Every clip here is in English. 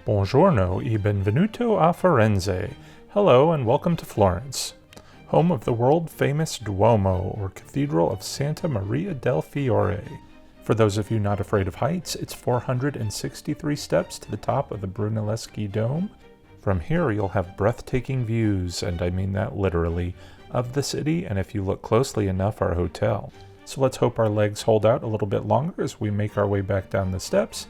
Buongiorno e benvenuto a Firenze. Hello and welcome to Florence, home of the world-famous Duomo, or Cathedral of Santa Maria del Fiore. For those of you not afraid of heights, it's 463 steps to the top of the Brunelleschi Dome. From here you'll have breathtaking views, and I mean that literally, of the city, and if you look closely enough, our hotel. So let's hope our legs hold out a little bit longer as we make our way back down the steps,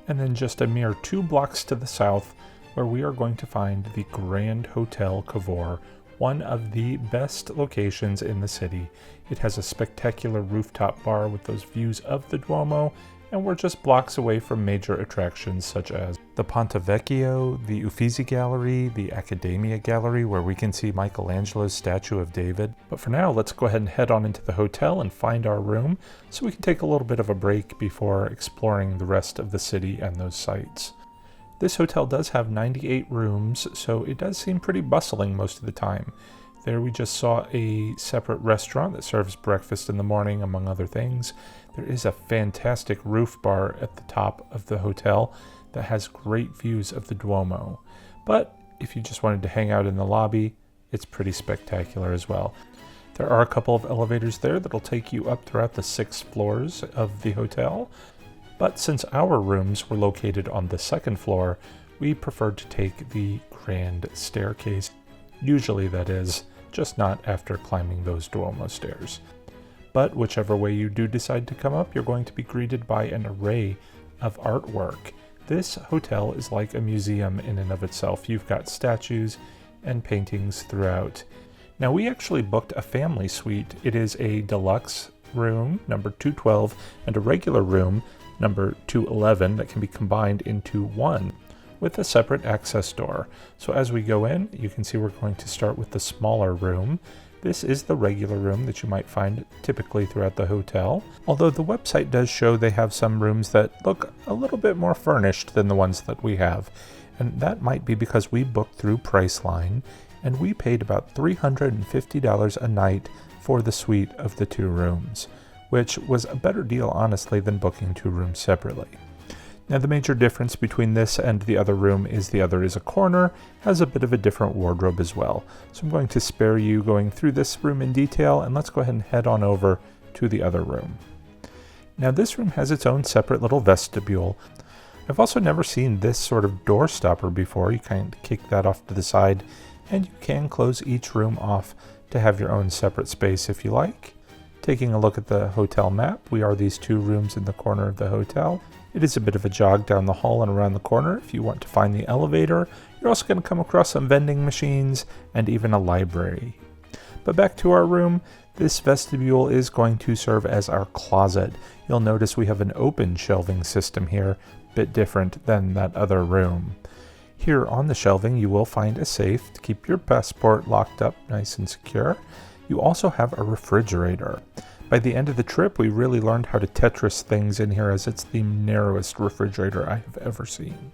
and then just a mere 2 blocks to the south, where we are going to find the Grand Hotel Cavour, one of the best locations in the city. It has a spectacular rooftop bar with those views of the Duomo, and we're just blocks away from major attractions such as the Ponte Vecchio, the Uffizi Gallery, the Accademia Gallery, where we can see Michelangelo's statue of David. But for now, let's go ahead and head on into the hotel and find our room so we can take a little bit of a break before exploring the rest of the city and those sites. This hotel does have 98 rooms, so it does seem pretty bustling most of the time. There we just saw a separate restaurant that serves breakfast in the morning, among other things. There is a fantastic roof bar at the top of the hotel that has great views of the Duomo. But if you just wanted to hang out in the lobby, it's pretty spectacular as well. There are a couple of elevators there that'll take you up throughout the 6 floors of the hotel. But since our rooms were located on the 2nd floor, we preferred to take the grand staircase. Usually that is, just not after climbing those Duomo stairs. But whichever way you do decide to come up, you're going to be greeted by an array of artwork. This hotel is like a museum in and of itself. You've got statues and paintings throughout. Now we actually booked a family suite. It is a deluxe room, number 212, and a regular room, number 211, that can be combined into one with a separate access door. So as we go in, you can see we're going to start with the smaller room. This is the regular room that you might find typically throughout the hotel, although the website does show they have some rooms that look a little bit more furnished than the ones that we have. And that might be because we booked through Priceline, and we paid about $350 a night for the suite of the 2 rooms, which was a better deal, honestly, than booking 2 rooms separately. Now the major difference between this and the other room is the other is a corner, has a bit of a different wardrobe as well. So I'm going to spare you going through this room in detail, and let's go ahead and head on over to the other room. Now this room has its own separate little vestibule. I've also never seen this sort of door stopper before. You kind of kick that off to the side, and you can close each room off to have your own separate space if you like. Taking a look at the hotel map, we are these 2 rooms in the corner of the hotel. It is a bit of a jog down the hall and around the corner if you want to find the elevator. You're also going to come across some vending machines and even a library. But back to our room, this vestibule is going to serve as our closet. You'll notice we have an open shelving system here, a bit different than that other room. Here on the shelving you will find a safe to keep your passport locked up nice and secure. You also have a refrigerator. By the end of the trip, we really learned how to Tetris things in here, as it's the narrowest refrigerator I have ever seen.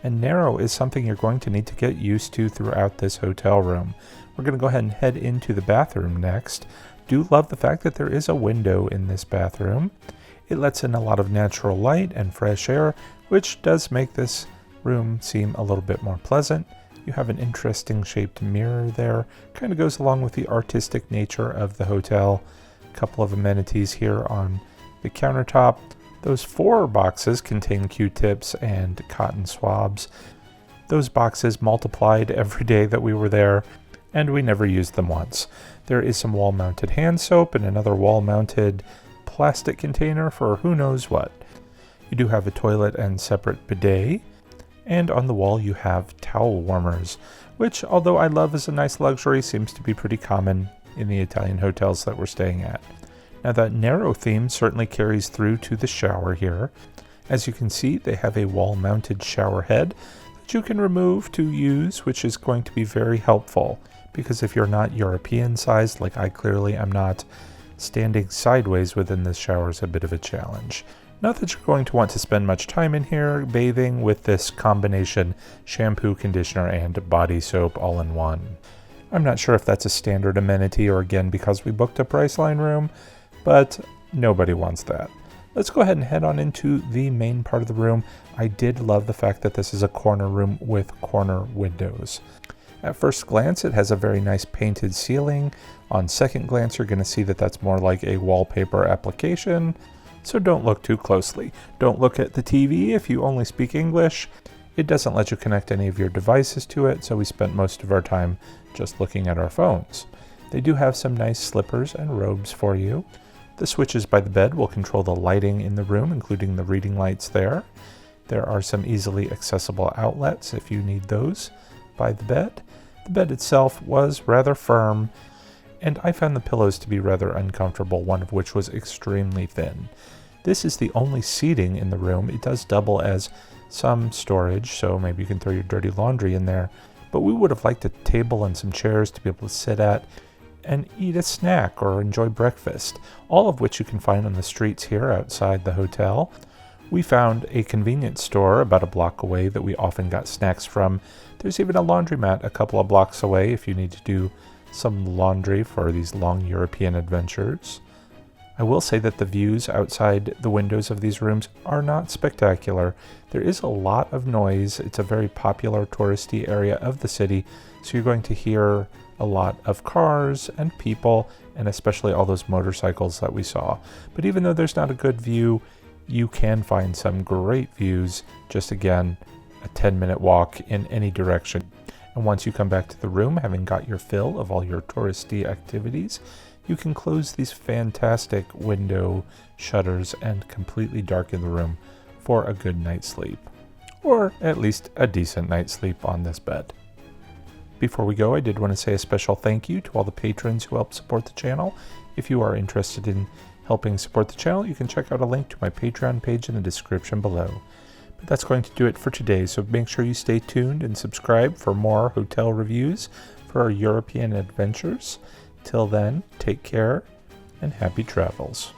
And narrow is something you're going to need to get used to throughout this hotel room. We're going to go ahead and head into the bathroom next. Do love the fact that there is a window in this bathroom. It lets in a lot of natural light and fresh air, which does make this room seem a little bit more pleasant. You have an interesting shaped mirror there. Kind of goes along with the artistic nature of the hotel. Couple of amenities here on the countertop. Those 4 boxes contain Q-tips and cotton swabs. Those boxes multiplied every day that we were there, and we never used them once. There is some wall-mounted hand soap and another wall-mounted plastic container for who knows what. You do have a toilet and separate bidet, and on the wall you have towel warmers, which, although I love as a nice luxury, seems to be pretty common in the Italian hotels that we're staying at. Now that narrow theme certainly carries through to the shower here. As you can see, they have a wall-mounted shower head that you can remove to use, which is going to be very helpful, because if you're not European sized, like I clearly am not, standing sideways within this shower is a bit of a challenge. Not that you're going to want to spend much time in here bathing with this combination shampoo, conditioner, and body soap all in one. I'm not sure if that's a standard amenity or again because we booked a Priceline room, but nobody wants that. Let's go ahead and head on into the main part of the room. I did love the fact that this is a corner room with corner windows. At first glance, it has a very nice painted ceiling. On second glance, you're going to see that that's more like a wallpaper application. So don't look too closely. Don't look at the TV if you only speak English. It doesn't let you connect any of your devices to it, so we spent most of our time just looking at our phones. They do have some nice slippers and robes for you. The switches by the bed will control the lighting in the room, including the reading lights there. There are some easily accessible outlets if you need those by the bed. The bed itself was rather firm, and I found the pillows to be rather uncomfortable, one of which was extremely thin. This is the only seating in the room. It does double as some storage, so maybe you can throw your dirty laundry in there, but we would have liked a table and some chairs to be able to sit at and eat a snack or enjoy breakfast, all of which you can find on the streets here outside the hotel. We found a convenience store about a block away that we often got snacks from. There's even a laundromat a couple of blocks away if you need to do some laundry for these long European adventures. I will say that the views outside the windows of these rooms are not spectacular. There is a lot of noise. It's a very popular touristy area of the city, so you're going to hear a lot of cars and people, and especially all those motorcycles that we saw. But even though there's not a good view, you can find some great views, just again, a 10-minute walk in any direction. And once you come back to the room, having got your fill of all your touristy activities, you can close these fantastic window shutters and completely darken the room for a good night's sleep. Or at least a decent night's sleep on this bed. Before we go, I did want to say a special thank you to all the patrons who help support the channel. If you are interested in helping support the channel, you can check out a link to my Patreon page in the description below. But that's going to do it for today, so make sure you stay tuned and subscribe for more hotel reviews for our European adventures. Till then, take care and happy travels.